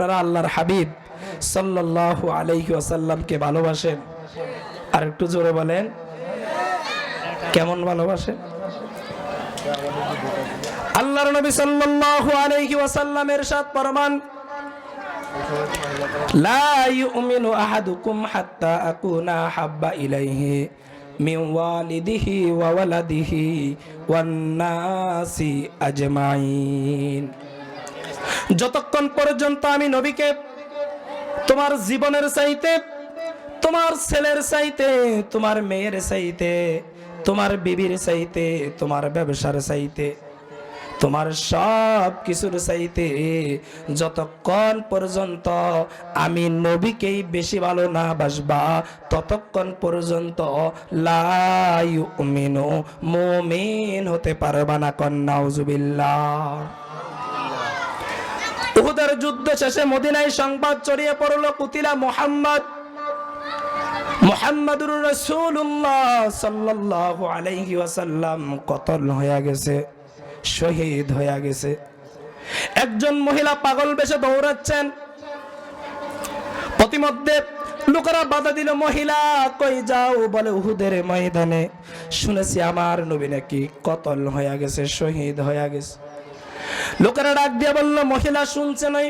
আপনারা আল্লাহর হাবিব সাল্লাল্লাহু আলাইহি ওয়াসাল্লামকে ভালোবাসেন? আর একটু জোরে বলেন, কেমন ভালোবাসেন? আল্লাহর নবী সাল্লাল্লাহু আলাইহি ওয়াসাল্লাম ইরশাদ ফরমান, লা ইউমিনু আহাদুকুম হাত্তা আকুনা হাব্বা ইলাইহি মিন ওয়ালিদিহি ওয়া ওয়ালাদিহি ওয়ান নাসি আজমাইন। যতক্ষণ পর্যন্ত আমি নবীকে তোমার জীবনের চাইতে, তোমার ছেলের চাইতে, তোমার মেয়ের চাইতে, তোমার বিবির চাইতে, তোমার ব্যবসার চাইতে, তোমার সব কিছুর চাইতে যতক্ষণ পর্যন্ত আমি নবীকেই বেশি ভালো না বাসবা, ততক্ষণ পর্যন্ত লা ইউমিনু মুমিন হতে পারবা না। নাউজুবিল্লাহ। উহুদের যুদ্ধ শেষে মদিনায় সংবাদ ছড়িয়ে পড়ল, কুতিলা মুহাম্মাদুর রাসূলুল্লাহ সাল্লাল্লাহু আলাইহি ওয়াসাল্লাম কতল হয়ে গেছে, শহীদ হয়ে গেছে। একজন মহিলা পাগল বেশে দৌড়াচ্ছেন, প্রতিমধ্যে লোকেরা বাধা দিল, মহিলা কই যাও? বলে উহুদের ময়দানে শুনেছি আমার নবী নাকি কতল হয়ে গেছে, শহীদ হয়ে গেছে। লোকেরা ডাক দিয়ে বলল, মহিলা শুনছে নাই,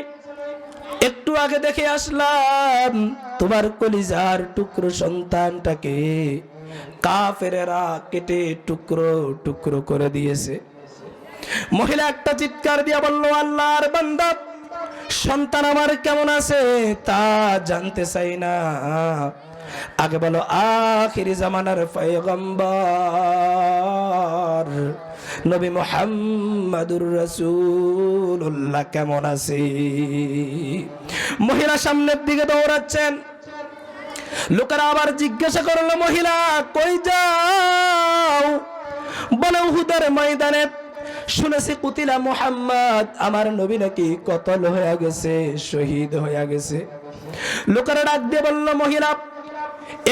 একটু আগে দেখে আসলাম তোমার কলিজার টুকরো সন্তানটাকে কাফেরেরা কেটে টুকরো টুকরো করে দিয়েছে। মহিলা একটা চিৎকার দিয়ে বলল, আল্লাহর বান্দা, সন্তান আমার কেমন আছে তা জানতে চাই না, আগে বলো আখিরি জামানার পয়গম্বর নবী মুহাম্মাদুর রাসূলুল্লাহ কেমন আছে। মহিলা সামনের দিকে দৌড়াচ্ছেন। লোকেরা আবার জিজ্ঞাসা করলো, মহিলা কই যাও? বলে উহুদের ময়দানে শুনেছি কুতিলা মুহাম্মদ, আমার নবী নাকি কতল হয়ে গেছে, শহীদ হয়ে গেছে। লোকেরা ডাক দিয়ে বলল, মহিলা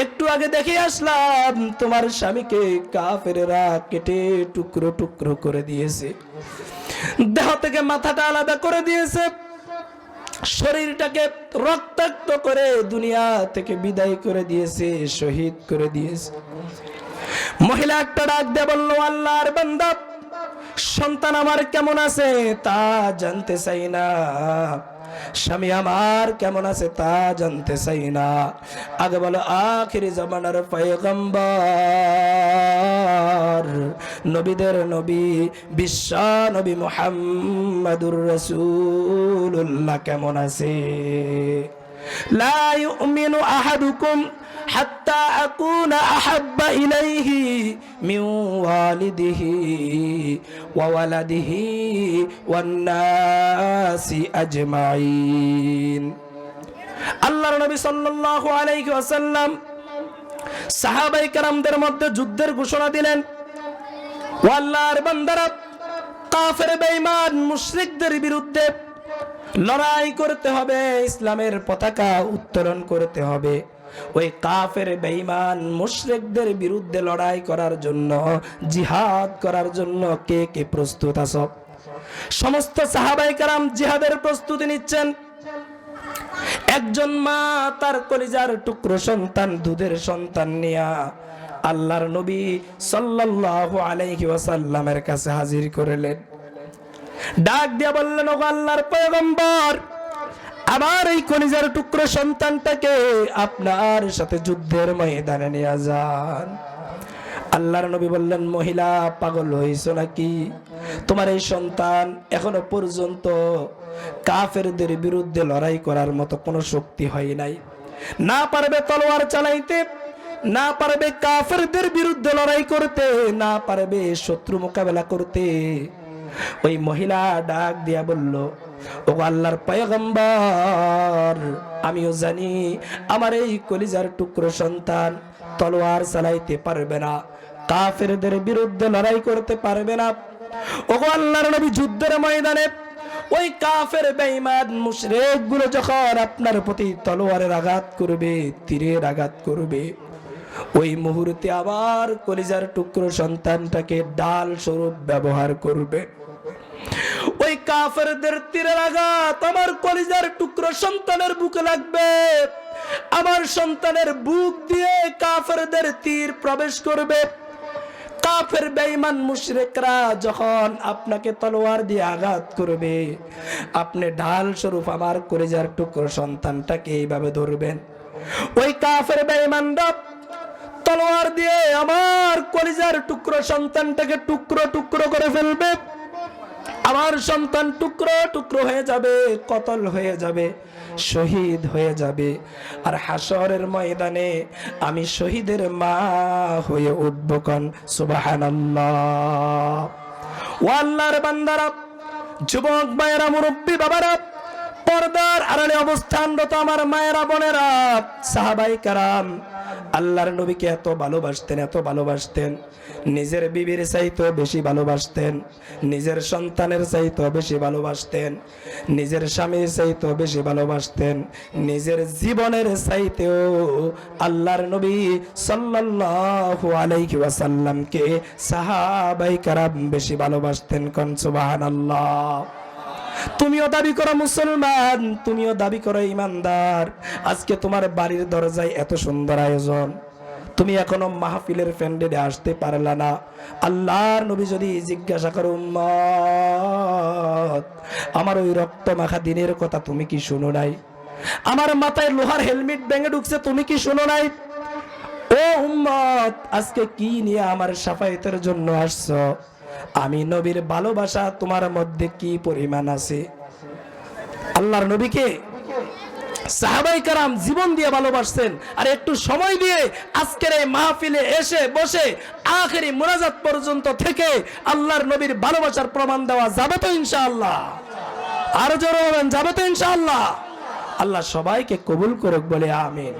একটু আগে দেখে আসলাম তোমার স্বামীকে কাফেরেরা কেটে টুকরো টুকরো করে দিয়েছে, দেহ থেকে মাথাটা আলাদা করে দিয়েছে, শরীরটাকে রক্তাক্ত করে দুনিয়া থেকে বিদায় করে দিয়েছে, শহীদ করে দিয়েছে। মহিলা একটা ডাক দিয়ে বলল, আল্লাহর বান্দা, সন্তান আমার কেমন আছে তা জানতে চাই না, স্বামী আমার কেমন আছে তা জানতে চাই না, আগে বলো আখিরি জামানার পয়গম্বর নবীদের নবী বিশ্ব নবী মুহাম্মাদুর রাসূলুল্লাহ কেমন আছে। লা ইউমিনু আহাদুকুম হাত্তা আকুনা আহাব্বা ইলাইহি মিন ওয়ালিদিহি ওয়া ওয়ালাদিহি ওয়ান নাসি আজমাইন। আল্লাহর নবী সাল্লাল্লাহু আলাইহি ওয়াসাল্লাম সাহাবায়ে কেরামদের মধ্যে যুদ্ধের ঘোষণা দিলেন। ও আল্লাহর বান্দারা, কাফের বেঈমান মুশরিকদের বিরুদ্ধে লড়াই করতে হবে, ইসলামের পতাকা উত্তোলন করতে হবে। ওই কাফের বেঈমান মুশরিকদের বিরুদ্ধে লড়াই করার জন্য, জিহাদ করার জন্য কে কে প্রস্তুত আছো? সমস্ত সাহাবায়ে কেরাম জিহাদের প্রস্তুতি নিচ্ছেন। একজন মা তার কলিজার টুকরো সন্তান, দুধের সন্তান নিয়া আল্লাহর নবী সাল্লাল্লাহু আলাইহি ওয়াসাল্লামের কাছে হাজির করলেন। ডাক দিয়া বললেন, ওগো আল্লাহর পয়গম্বর, আমার এই কলিজার টুকরো সন্তানটাকে আপনার সাথে যুদ্ধের ময়দানে নিয়ে যান। আল্লাহর নবী বললেন, মহিলা পাগল হইছো নাকি? তোমার এই সন্তান এখনো পর্যন্ত কাফেরদের বিরুদ্ধে লড়াই করার মতো কোনো শক্তি হয় নাই, না পারবে তলোয়ার চালাইতে, না পারবে কাফেরদের বিরুদ্ধে লড়াই করতে, না পারবে শত্রু মোকাবেলা করতে। ওই মহিলা ডাক দিয়া বলল, ও আল্লাহর পয়গম্বর, আমিও জানি আমার এই কলিজার টুকরো সন্তান তলোয়ার চালাইতে পারবে না, কাফেরদের বিরুদ্ধে লড়াই করতে পারবে না। ও আল্লাহর নবী, যুদ্ধের ময়দানে ওই কাফের বেঈমান মুশরিক গুলো যখন আপনার প্রতি তলোয়ারের আঘাত করবে, তীরের আঘাত করবে, ওই মুহূর্তে আবার কলিজার টুকরো সন্তানটাকে ডাল স্বরূপ ব্যবহার করবে। ওই কাফেরদের তীরের আঘাত আমার কলিজার টুকরো সন্তানের বুকে লাগবে। আমার সন্তানের বুক দিয়ে কাফেরদের তীর প্রবেশ করবে। কাফের বেঈমান মুশরিকরা যখন আপনাকে তলোয়ার দিয়ে আঘাত করবে, আপনি ঢাল স্বরূপ আমার কলিজার টুকরো সন্তানটাকে এইভাবে ধরবেন। ওই কাফের বেঈমানরা তলোয়ার দিয়ে আমার কলিজার টুকরো সন্তানটাকে টুকরো টুকরো করে ফেলবে। আমার সন্তান টুকরো টুকরো হয়ে যাবে, কতল হয়ে যাবে, শহীদ হয়ে যাবে। আর হাসরের ময়দানে আমি শহীদের মা হয়ে উঠব। কোন সুবহানাল্লাহ। ও আল্লাহর বান্দারা, যুবক ভাইয়েরা, মুরব্বী বাবারা, পর্দার আড়ালে অবস্থানরত আমার মায়েরা, বোনেরা, সাহাবায়ে কেরাম আল্লাহর নবীকে এত ভালোবাসতেন, এত ভালোবাসতেন, নিজের বিবির চাইতেও বেশি ভালোবাসতেন, নিজের সন্তানের চাইতেও বেশি ভালোবাসতেন, নিজের স্বামীর চাইতেও বেশি ভালোবাসতেন, নিজের জীবনের চাইতেও আল্লাহর নবী সাল্লাল্লাহু আলাইহি ওয়াসাল্লামকে সাহাবায়ে কেরাম বেশি ভালোবাসতেন। কোন সুবহানাল্লাহ। তুমিও দাবি করো মুসলমান, তুমিও দাবি করো ইমানদার। আজকে তোমার বাড়ির দরজায় এত সুন্দর আয়োজন, তুমি এখনো মাহফিলের প্যান্ডেলে আসতে পারলা না। আল্লাহর নবী যদি জিজ্ঞাসা করো, উম্মত, আমার ওই রক্ত মাখা দিনের কথা তুমি কি শুনো নাই? আমার মাথায় লোহার হেলমেট ভেঙে ঢুকছে, তুমি কি শুনো নাই? ও উম্মত, আজকে কি নিয়ে আমার শাফায়াতের জন্য আসছো? আমি নবীর ভালোবাসা তোমার মধ্যে কি পরিমাণ আছে? আল্লাহর নবীকে সাহাবায়ে কেরাম জীবন দিয়ে ভালোবাসতেন। আর একটু সময় দিয়ে আজকের এই মাহফিলে এসে বসে আখেরি মুনাজাত পর্যন্ত থেকে আল্লাহর নবীর ভালোবাসার প্রমাণ দেওয়া যাবে তো ইনশাআল্লাহ? আর জোরে বলেন, যাবে তো ইনশাআল্লাহ? আল্লাহ সবাইকে কবুল করুক বলে আমিন।